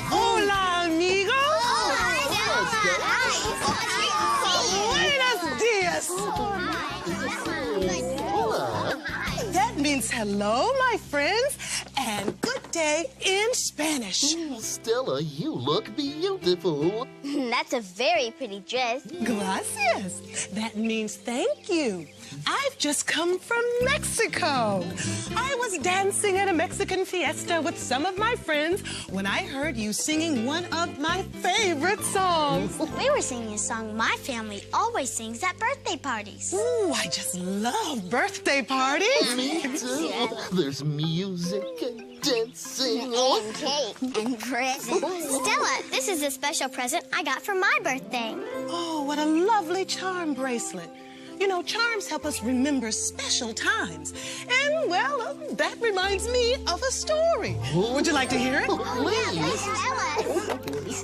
Hola, amigos. Buenos dias. That means hello, my friends, and good day in Spanish. Stella, you look beautiful. That's a very pretty dress. Gracias. That means thank you. I've just come from Mexico. I was dancing at a Mexican fiesta with some of my friends when I heard you singing one of my favorite songs. We were singing a song my family always sings at birthday parties. Ooh, I just love birthday parties. Me too. There's music and dancing. And cake and presents. Stella, this is a special present I got for my birthday. Oh, what a lovely charm bracelet. You know, charms help us remember special times. And, well, that reminds me of a story. Would you like to hear it? Please. Stella.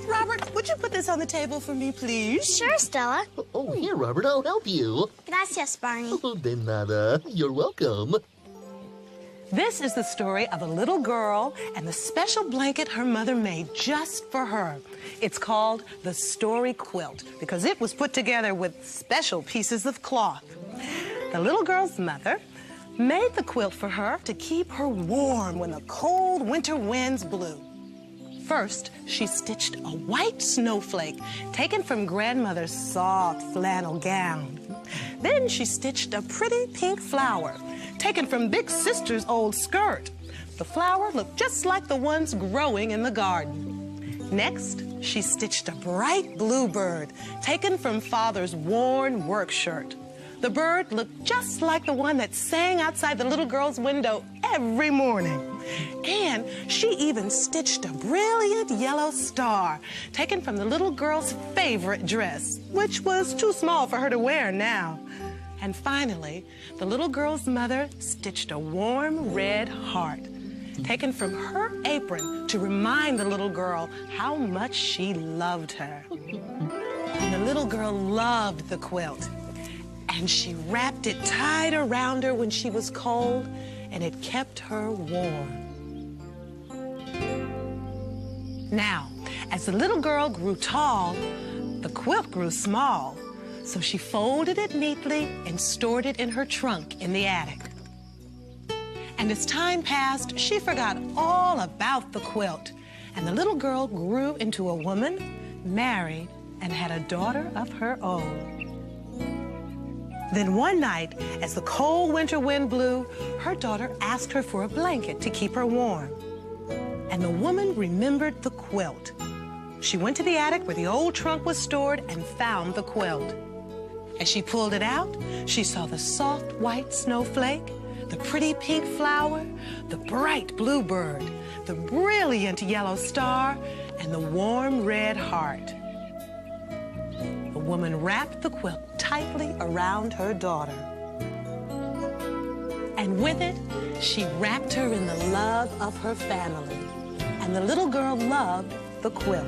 Robert, would you put this on the table for me, please? Sure, Stella. Oh, here, Robert, I'll help you. Gracias, Barney. Oh, de nada. You're welcome. This is the story of a little girl and the special blanket her mother made just for her. It's called the Story Quilt because it was put together with special pieces of cloth. The little girl's mother made the quilt for her to keep her warm when the cold winter winds blew. First, she stitched a white snowflake taken from grandmother's soft flannel gown. Then she stitched a pretty pink flower taken from Big Sister's old skirt. The flower looked just like the ones growing in the garden. Next, she stitched a bright blue bird taken from Father's worn work shirt. The bird looked just like the one that sang outside the little girl's window every morning. And she even stitched a brilliant yellow star taken from the little girl's favorite dress, which was too small for her to wear now. And finally, the little girl's mother stitched a warm red heart taken from her apron to remind the little girl how much she loved her. And the little girl loved the quilt. And she wrapped it tight around her when she was cold, and it kept her warm. Now, as the little girl grew tall, the quilt grew small. So she folded it neatly and stored it in her trunk in the attic. And as time passed, she forgot all about the quilt. And the little girl grew into a woman, married, and had a daughter of her own. Then one night, as the cold winter wind blew, her daughter asked her for a blanket to keep her warm. And the woman remembered the quilt. She went to the attic where the old trunk was stored and found the quilt. As she pulled it out, she saw the soft white snowflake, the pretty pink flower, the bright blue bird, the brilliant yellow star, and the warm red heart. The woman wrapped the quilt tightly around her daughter. And with it, she wrapped her in the love of her family. And the little girl loved the quilt.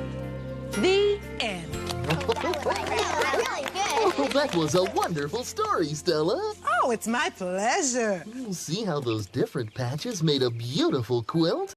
The end. Really good. Oh, that was a wonderful story, Stella. Oh, it's my pleasure. See how those different patches made a beautiful quilt?